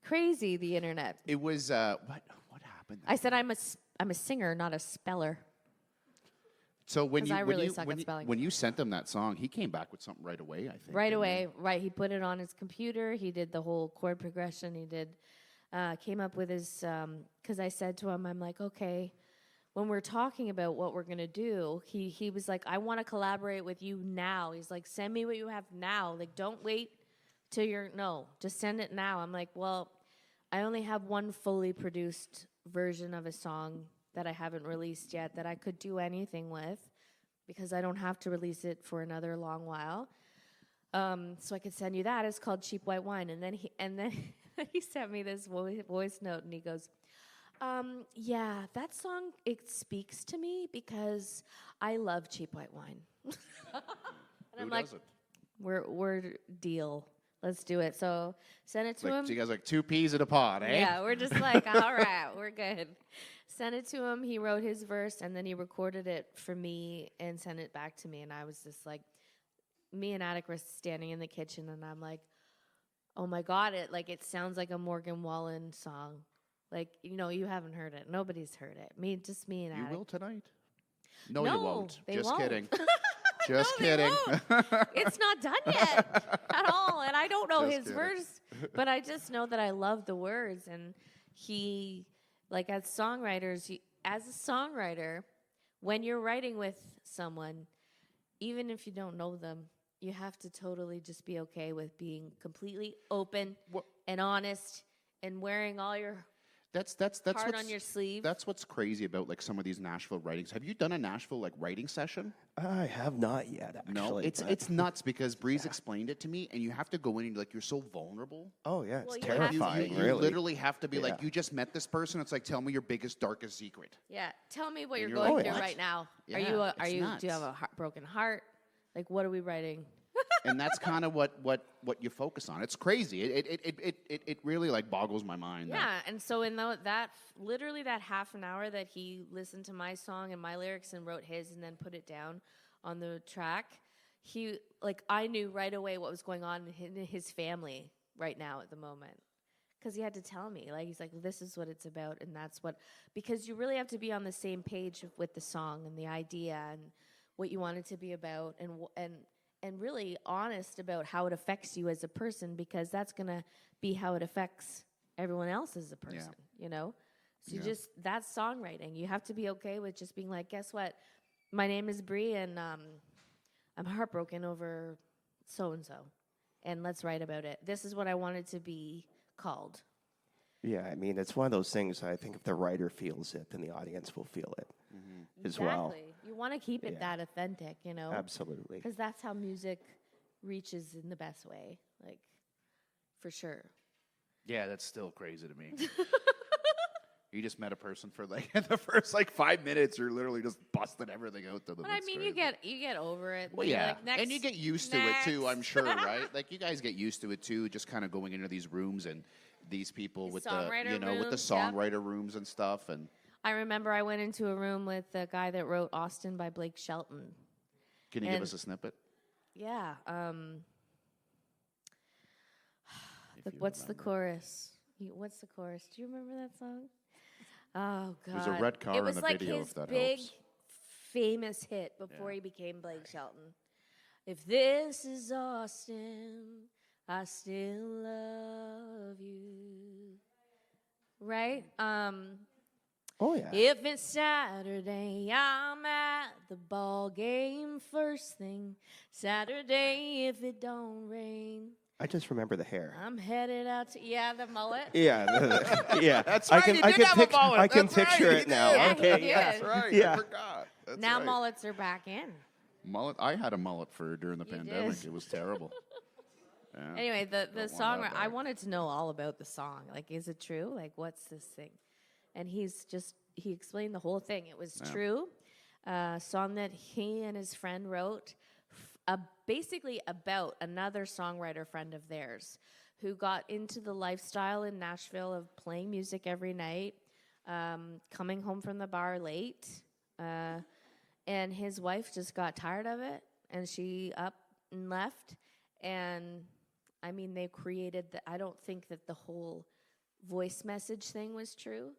crazy the internet. It was what happened? I said I'm a singer, not a speller. So when 'Cause you I when really you suck when at you, spelling. when you sent him that song, he came back with something right away. I think Right didn't away, right. He put it on his computer. He did the whole chord progression. He did, came up with his, because I said to him, I'm like, okay, when we're talking about what we're going to do, he was like, I want to collaborate with you now. He's like, send me what you have now. Like, don't wait till just send it now. I'm like, well, I only have one fully produced version of a song that I haven't released yet that I could do anything with, because I don't have to release it for another long while. So I could send you that. It's called Cheap White Wine. And then he sent me this voice note, and he goes, yeah, that song, it speaks to me because I love cheap white wine. And I'm like, doesn't? we're deal. Let's do it. So send it to Like, him. so you guys like 2 peas in a pod, eh? Yeah, we're just like, all right, we're good. Sent it to him. He wrote his verse, and then he recorded it for me and sent it back to me. And I was just like, me and Attic were standing in the kitchen, and I'm like, oh my God, it sounds like a Morgan Wallen song. Like, you haven't heard it. Nobody's heard it. Just me and You Attic. will tonight? No, you won't. they Just won't. kidding. Just No, they kidding. won't. It's not done yet at all. And I don't know Just his kidding. verse, but I just know that I love the words. And he, like as songwriters, as a songwriter, when you're writing with someone, even if you don't know them, you have to totally just be okay with being completely open and honest and wearing all your That's heart what's, on your sleeve. That's what's crazy about like some of these Nashville writings. Have you done a Nashville like writing session? I have not yet, actually. No, it's nuts because Breeze explained it to me, and you have to go in and like you're so vulnerable. Oh yeah, it's Well, you have to- terrifying. You really. literally have to be like, Yeah. you just met this person. It's like, tell me your biggest, darkest secret. Yeah, tell me what And you're you're going like, through "What?" right now. Yeah, Are it's you? nuts. Do you have a broken heart? Like, what are we writing? And that's kind of what you focus on. It's crazy. It really like boggles my mind. Yeah, and so in that literally that half an hour that he listened to my song and my lyrics and wrote his and then put it down on the track, I knew right away what was going on in his family right now at the moment. Because he had to tell me, like, he's like, this is what it's about, and that's what, because you really have to be on the same page with the song and the idea and what you want it to be about, and really honest about how it affects you as a person, because that's going to be how it affects everyone else as a person, So that's songwriting. You have to be okay with just being like, guess what? My name is Bree, and I'm heartbroken over so-and-so. and let's write about it. This is what I want it to be called. Yeah, I mean, it's one of those things. I think if the writer feels it, then the audience will feel it as well. Exactly. You want to keep it that authentic, you know? Absolutely. Because that's how music reaches in the best way, like, for sure. Yeah, that's still crazy to me. You just met a person for like in the first like 5 minutes, you're literally just busting everything out to them. But I It's mean, crazy. you get over it. Well, You're yeah, like, next, and you get used to it too. I'm next. sure, right? Like you guys get used to it too. Just kind of going into these rooms and these people The with the songwriter with the rooms, yep. songwriter rooms and stuff. And I remember I went into a room with the guy that wrote Austin by Blake Shelton. can you give And- us a snippet? Yeah. If you What's the remember. chorus? What's the chorus? Do you remember that song? Oh, God. There's a red car it in was the like video, his if that big, helps. famous hit before he became Blake Shelton. If this is Austin, I still love you. Right? Oh, yeah. If it's Saturday, I'm at the ball game first thing. Saturday, if it don't rain, I just remember the hair. I'm headed out to the mullet. Yeah, yeah. That's I right. can, He I did can, have a mullet. I can That's right, picture he it now. did. Yeah, he Okay, did. yeah. That's right. Yeah. I forgot. That's Now right. mullets are back in. Mullet. I had a mullet for during the You pandemic. did. It was terrible. Yeah. Anyway, the want song, that I back. wanted to know all about the song. Like, is it true? Like, what's this thing? And he explained the whole thing. It was true. Song that he and his friend wrote, basically about another songwriter friend of theirs who got into the lifestyle in Nashville of playing music every night, coming home from the bar late, and his wife just got tired of it, and she up and left. And I mean, they created I don't think that the whole voice message thing was true,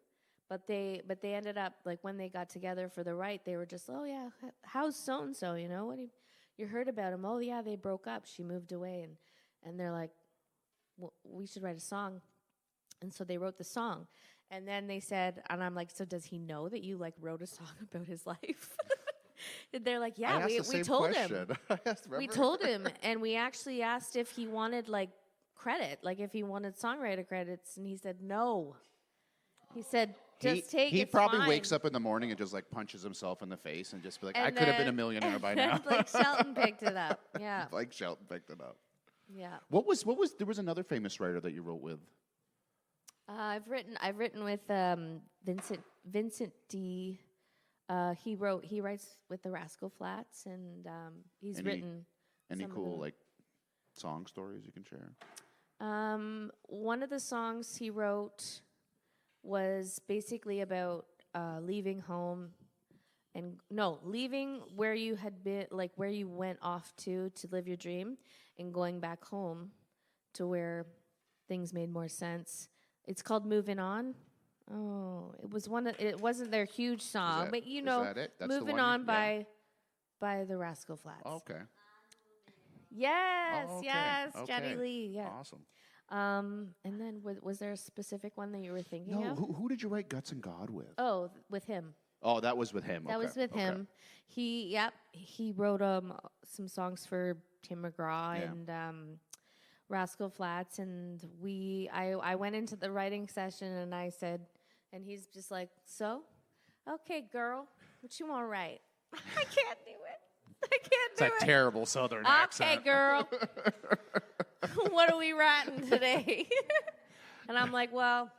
but they ended up, like, when they got together for the write, they were just, oh yeah, how's so and so, you know, what you heard about him? Oh yeah, they broke up, she moved away, and they're like, well, we should write a song. And so they wrote the song, and then they said, and I'm like, so does he know that you like wrote a song about his life? And they're like, I yeah, asked the we same told question. him. I asked, We remember? told him, and we actually asked if he wanted like credit, like if he wanted songwriter credits, and he said no. He said, just take it. He probably fine. wakes up in the morning and just like punches himself in the face and just be like, And I could have been a then- millionaire by and now. then Blake Shelton picked it up. Yeah, Like Shelton picked it up. yeah. What was there was another famous writer that you wrote with? I've written with Vincent D. He writes with the Rascal Flats, and he's Any- written Any some of cool them. like song stories you can share? One of the songs he wrote was basically about leaving home, and leaving where you had been, like where you went off to live your dream, and going back home to where things made more sense. It's called "Moving On." Oh, it wasn't their huge song, that- but you is know, that it? That's the "Moving one On" you- by the Rascal Flats. Okay. Yes, Oh, okay, yes, okay. Jenny Lee. Yeah. Awesome. And then was there a specific one that you were thinking No, of? who did you write Guts and God with? Oh, with him. Oh, that was with him. That okay, was with okay. him. He wrote some songs for Tim McGraw Yeah. and Rascal Flats, and I went into the writing session and I said, and he's just like, so, okay, girl, what you want to write? I can't do it. I can't do it. terrible Southern Okay, girl. What are we writing today? And I'm like, well,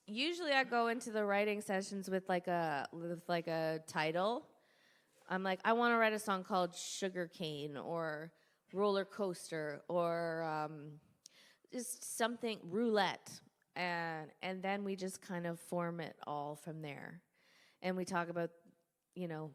usually I go into the writing sessions with like a title. I'm like, I want to write a song called Sugar Cane or Roller Coaster or just something, Roulette. And then we just kind of form it all from there. And we talk about, you know,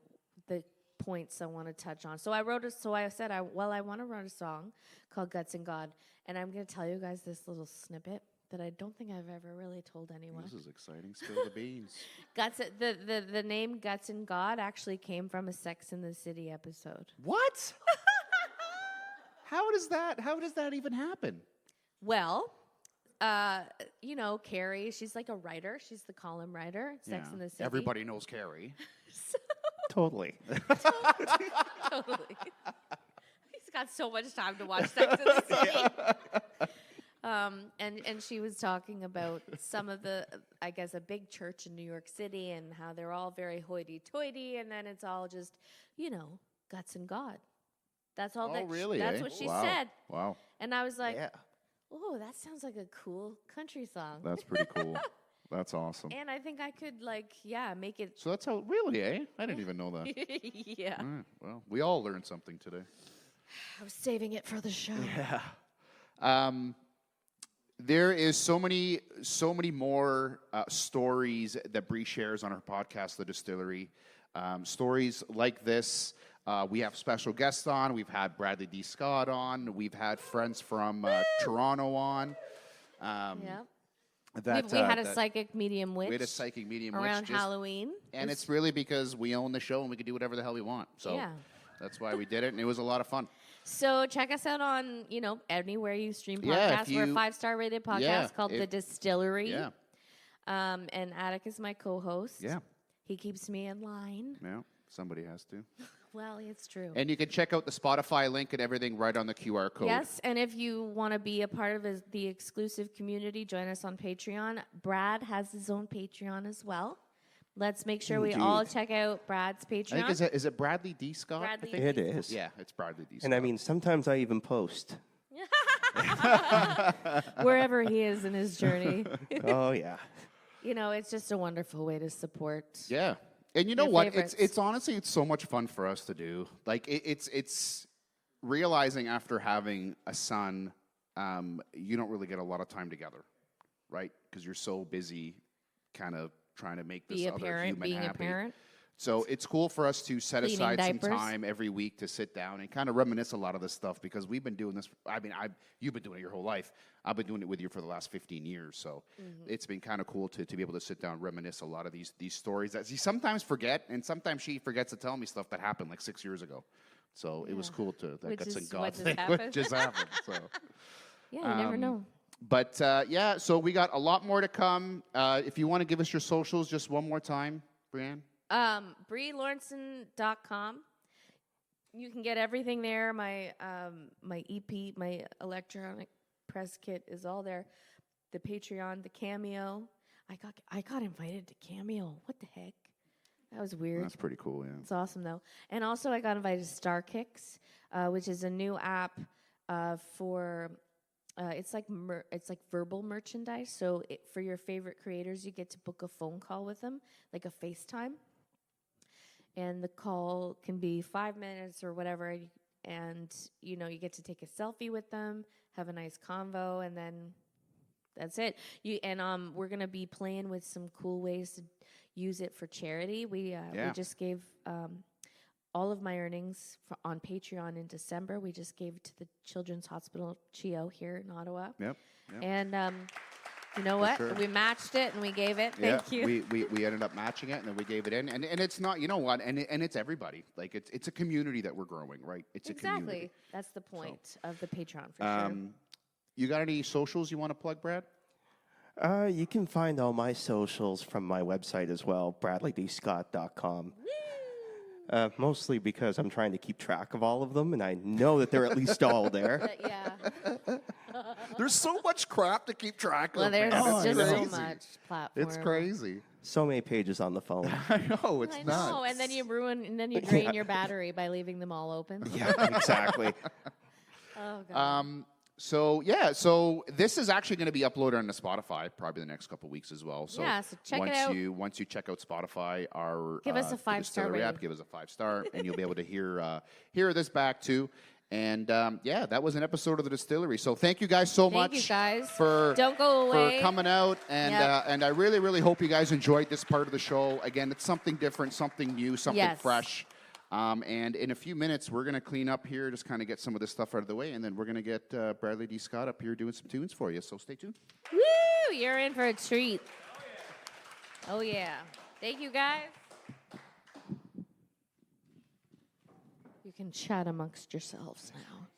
the points I want to touch on. So I said, I want to write a song called Guts and God. And I'm going to tell you guys this little snippet that I don't think I've ever really told anyone. This is exciting. Spill the beans. Guts, the name Guts and God actually came from a Sex and the City episode. What? How does that even happen? Well, you know, Carrie, she's like a writer. She's the column writer, Sex and the City. Everybody knows Carrie. Totally. Totally. He's got so much time to watch Sex and the City. And she was talking about some of the, I guess, a big church in New York City and how they're all very hoity-toity, and then it's all just, guts and God. That's all. Oh, really? That's what she Wow. said. Wow. And I was like, Yeah. oh, that sounds like a cool country song. That's pretty cool. That's awesome. And I think I could, make it. So that's how, really, eh? I didn't even know that. Yeah. All right, well, we all learned something today. I was saving it for the show. There is so many more stories that Bree shares on her podcast, The Distillery. Stories like this. We have special guests on. We've had Bradley D. Scott on. We've had friends from Toronto on. Yeah. That, we had a that- psychic medium witch. We had a psychic medium witch around just- Halloween. And it's really because we own the show and we can do whatever the hell we want. So Yeah. that's why we did it, and it was a lot of fun. So check us out on, anywhere you stream Yeah, podcasts. if We're a you- 5-star rated podcast Yeah, called The Distillery. Yeah, And Attic is my co-host. yeah, He keeps me in line. yeah. Somebody has to. Well, it's true. And you can check out the Spotify link and everything right on the QR code. Yes, and if you want to be a part of the exclusive community, join us on Patreon. Brad has his own Patreon as well. Let's make sure we all check out Brad's Patreon. I think is it Bradley D. Scott? Bradley I think? It D. is. Yeah, it's Bradley D. Scott. And I mean, sometimes I even post. Wherever he is in his journey. Oh, yeah. It's just a wonderful way to support. Yeah. And you know Your what? favorites. It's honestly, it's so much fun for us to do. Like it's realizing after having a son, you don't really get a lot of time together, right? Because you're so busy, kind of trying to make this Be a other parent, human being happy. a parent. So it's cool for us to set Cleaning aside diapers. some time every week to sit down and kind of reminisce a lot of this stuff because we've been doing this. I mean, you've been doing it your whole life. I've been doing it with you for the last 15 years. So it's been kind of cool to be able to sit down and reminisce a lot of these stories that you sometimes forget, and sometimes she forgets to tell me stuff that happened like 6 years ago. So it was cool to that Which guts is and God what just thing happened. just happened. So. Yeah, you never know. But yeah, so we got a lot more to come. If you want to give us your socials just one more time, Brianne. BrieLawrenson.com. You can get everything there. My my EP, my electronic press kit is all there. The Patreon, the Cameo. I got invited to Cameo. What the heck? That was weird. That's pretty cool, yeah. It's awesome though. And also I got invited to Star Kicks, which is a new app for it's like verbal merchandise. So for your favorite creators, you get to book a phone call with them, like a FaceTime. And the call can be 5 minutes or whatever, and you get to take a selfie with them, have a nice convo, and then that's it. We're gonna be playing with some cool ways to use it for charity. We just gave all of my earnings on Patreon in December. We just gave it to the Children's Hospital CHEO here in Ottawa. Yep. And you know what? sure. We matched it and we gave it. Thank you. We ended up matching it, and then we gave it in. And it's not, you know what? And it's everybody. Like, it's a community that we're growing, right? It's a community. Exactly. That's the point of the Patreon, for sure. You got any socials you want to plug, Brad? You can find all my socials from my website as well, bradleydscott.com. Mostly because I'm trying to keep track of all of them, and I know that they're at least all there. Yeah. There's so much crap to keep track Well, of. there's man. just It's so crazy. much platform. It's crazy. So many pages on the phone. I know, it's I nuts. know, and then you drain your battery by leaving them all open. Yeah, exactly. Oh god. So this is actually going to be uploaded onto Spotify probably the next couple of weeks as well. So Yeah, so check it once out. once you check out Spotify, Give us a the 5-star Distillery app, rating. give us a 5-star, and you'll be able to hear this back too. And that was an episode of the Distillery. So thank you guys so much. you guys. For Don't go away. for coming out, and Yep. and I really really hope you guys enjoyed this part of the show. Again, it's something different, something new, something Yes. fresh. And in a few minutes, we're going to clean up here, just kind of get some of this stuff out of the way, and then we're going to get Bradley D. Scott up here doing some tunes for you. So stay tuned. Woo! You're in for a treat. Oh yeah. Thank you guys. You can chat amongst yourselves now.